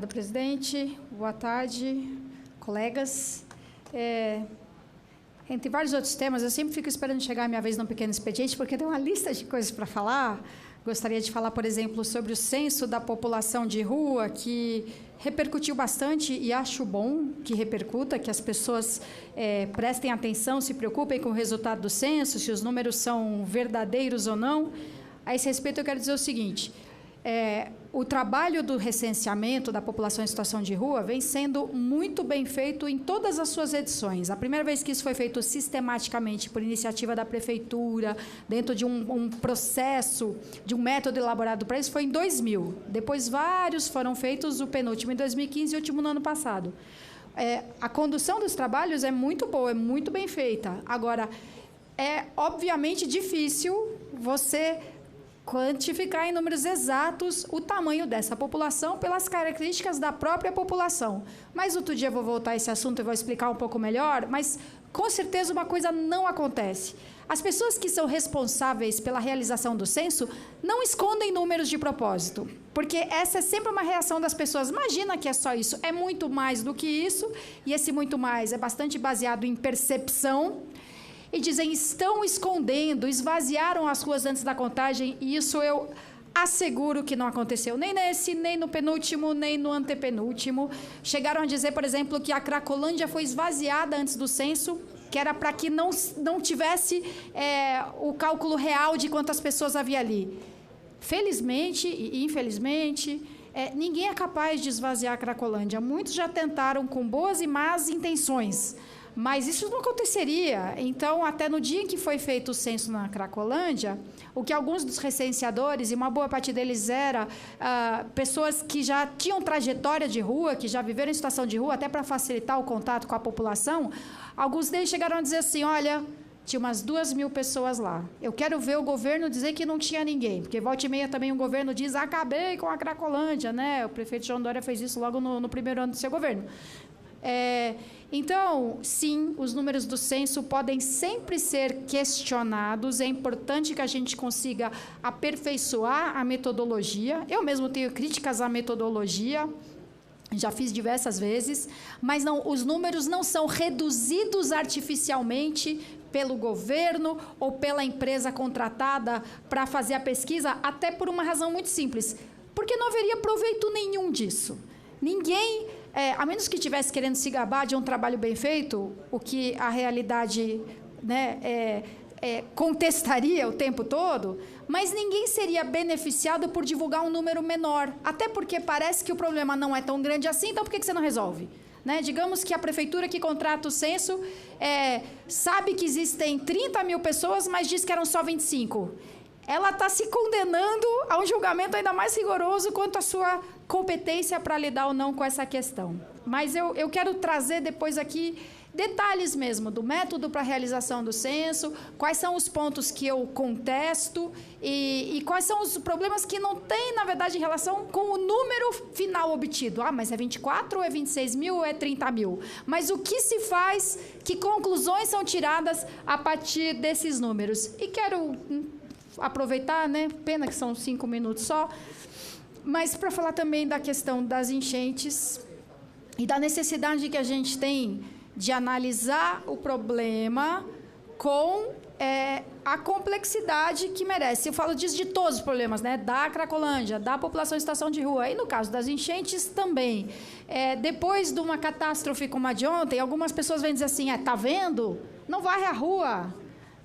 presidente. Boa tarde, colegas. Entre vários outros temas, eu sempre fico esperando chegar a minha vez num pequeno expediente, porque tem uma lista de coisas para falar. Gostaria de falar, por exemplo, sobre o censo da população de rua, que repercutiu bastante, e acho bom que repercuta, que as pessoas prestem atenção, se preocupem com o resultado do censo, se os números são verdadeiros ou não. A esse respeito, eu quero dizer o seguinte: o trabalho do recenseamento da população em situação de rua vem sendo muito bem feito em todas as suas edições. A primeira vez que isso foi feito sistematicamente por iniciativa da prefeitura, dentro de um processo, de um método elaborado para isso, foi em 2000. Depois, vários foram feitos, o penúltimo em 2015 e o último no ano passado. A condução dos trabalhos é muito boa, é muito bem feita. Agora, é obviamente difícil você quantificar em números exatos o tamanho dessa população pelas características da própria população. Mas outro dia eu vou voltar a esse assunto e vou explicar um pouco melhor, mas com certeza uma coisa não acontece. As pessoas que são responsáveis pela realização do censo não escondem números de propósito, porque essa é sempre uma reação das pessoas. Imagina que é só isso. É muito mais do que isso, e esse muito mais é bastante baseado em percepção. E dizem, estão escondendo, esvaziaram as ruas antes da contagem, e isso eu asseguro que não aconteceu nem nesse, nem no penúltimo, nem no antepenúltimo. Chegaram a dizer, por exemplo, que a Cracolândia foi esvaziada antes do censo, que era para que não tivesse o cálculo real de quantas pessoas havia ali. Felizmente e infelizmente, ninguém é capaz de esvaziar a Cracolândia. Muitos já tentaram com boas e más intenções, mas isso não aconteceria. Então, até no dia em que foi feito o censo na Cracolândia, o que alguns dos recenseadores, e uma boa parte deles era pessoas que já tinham trajetória de rua, que já viveram em situação de rua, até para facilitar o contato com a população, alguns deles chegaram a dizer assim, olha, tinha umas 2.000 pessoas lá. Eu quero ver o governo dizer que não tinha ninguém, porque volta e meia também o governo diz, acabei com a Cracolândia, né? O prefeito João Dória fez isso logo no primeiro ano do seu governo. Então, sim, os números do censo podem sempre ser questionados. É importante que a gente consiga aperfeiçoar a metodologia. Eu mesmo tenho críticas à metodologia, já fiz diversas vezes, mas os números não são reduzidos artificialmente pelo governo ou pela empresa contratada para fazer a pesquisa, até por uma razão muito simples, porque não haveria proveito nenhum disso. Ninguém, a menos que estivesse querendo se gabar de um trabalho bem feito, o que a realidade, né, contestaria o tempo todo, mas ninguém seria beneficiado por divulgar um número menor, até porque parece que o problema não é tão grande assim, então por que você não resolve? Né? Digamos que a prefeitura que contrata o censo sabe que existem 30.000 pessoas, mas diz que eram só 25. Ela está se condenando a um julgamento ainda mais rigoroso quanto à sua competência para lidar ou não com essa questão. Mas eu quero trazer depois aqui detalhes mesmo do método para a realização do censo, quais são os pontos que eu contesto e quais são os problemas que não têm, na verdade, relação com o número final obtido. Ah, mas é 24 ou é 26 mil ou é 30 mil? Mas o que se faz, que conclusões são tiradas a partir desses números? E quero aproveitar, né? Pena que são 5 minutos só, mas para falar também da questão das enchentes e da necessidade que a gente tem de analisar o problema com a complexidade que merece. Eu falo disso de todos os problemas, né? Da Cracolândia, da população em situação de rua, e no caso das enchentes também. Depois de uma catástrofe como a de ontem, algumas pessoas vêm dizer assim, tá vendo? Não varre a rua.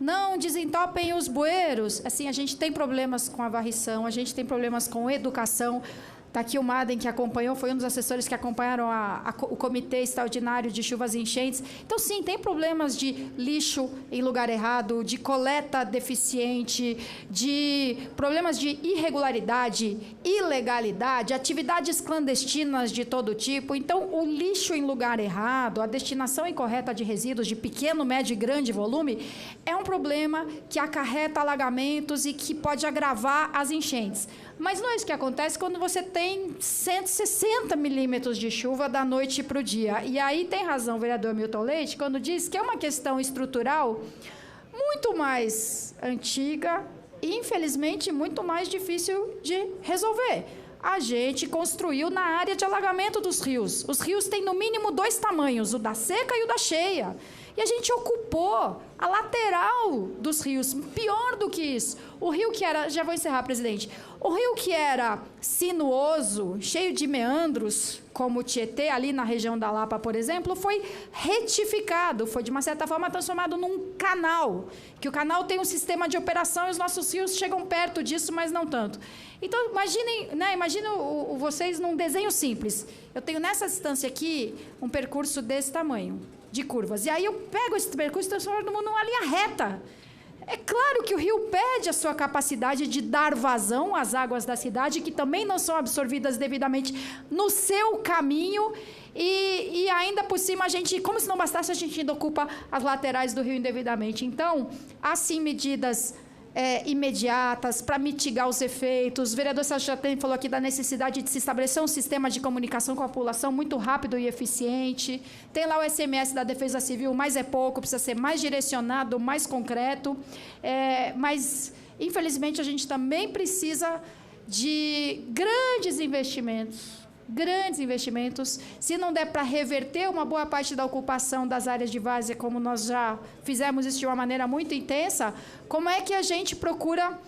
Não desentopem os bueiros. Assim, a gente tem problemas com a varrição, a gente tem problemas com educação. Está aqui o Madem, que acompanhou, foi um dos assessores que acompanharam o Comitê Extraordinário de Chuvas e Enchentes. Então, sim, tem problemas de lixo em lugar errado, de coleta deficiente, de problemas de irregularidade, ilegalidade, atividades clandestinas de todo tipo. Então, o lixo em lugar errado, a destinação incorreta de resíduos de pequeno, médio e grande volume, é um problema que acarreta alagamentos e que pode agravar as enchentes. Mas não é isso que acontece quando você tem 160 milímetros de chuva da noite para o dia. E aí tem razão o vereador Milton Leite quando diz que é uma questão estrutural muito mais antiga e, infelizmente, muito mais difícil de resolver. a gente construiu na área de alagamento dos rios. Os rios têm, no mínimo, 2 tamanhos, o da seca e o da cheia. E a gente ocupou a lateral dos rios. Pior do que isso, o rio que era... Já vou encerrar, presidente. O rio que era sinuoso, cheio de meandros, como o Tietê, ali na região da Lapa, por exemplo, foi retificado, foi, de uma certa forma, transformado num canal. Que o canal tem um sistema de operação e os nossos rios chegam perto disso, mas não tanto. Então, imaginem, né, vocês num desenho simples. Eu tenho nessa distância aqui um percurso desse tamanho, de curvas. E aí eu pego esse percurso e transformo numa linha reta. É claro que o rio perde a sua capacidade de dar vazão às águas da cidade, que também não são absorvidas devidamente no seu caminho, e ainda por cima, a gente, como se não bastasse, a gente ainda ocupa as laterais do rio indevidamente. Então, há sim medidas imediatas para mitigar os efeitos. O vereador Sérgio Jatene falou aqui da necessidade de se estabelecer um sistema de comunicação com a população muito rápido e eficiente. Tem lá o SMS da Defesa Civil, mas é pouco, precisa ser mais direcionado, mais concreto. Mas, infelizmente, a gente também precisa de grandes investimentos. Se não der para reverter uma boa parte da ocupação das áreas de várzea, como nós já fizemos isso de uma maneira muito intensa, como é que a gente procura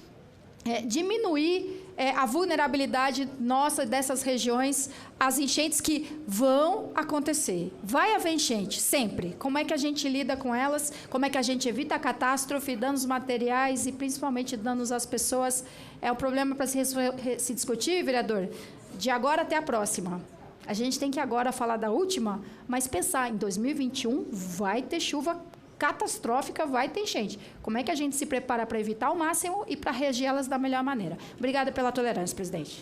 diminuir a vulnerabilidade nossa dessas regiões às enchentes que vão acontecer? Vai haver enchente, sempre. Como é que a gente lida com elas? Como é que a gente evita a catástrofe, danos materiais e, principalmente, danos às pessoas? É um problema para se discutir, vereador? De agora até a próxima. A gente tem que agora falar da última, mas pensar em 2021 vai ter chuva catastrófica, vai ter enchente. Como é que a gente se prepara para evitar ao máximo e para regê-las da melhor maneira? Obrigada pela tolerância, presidente.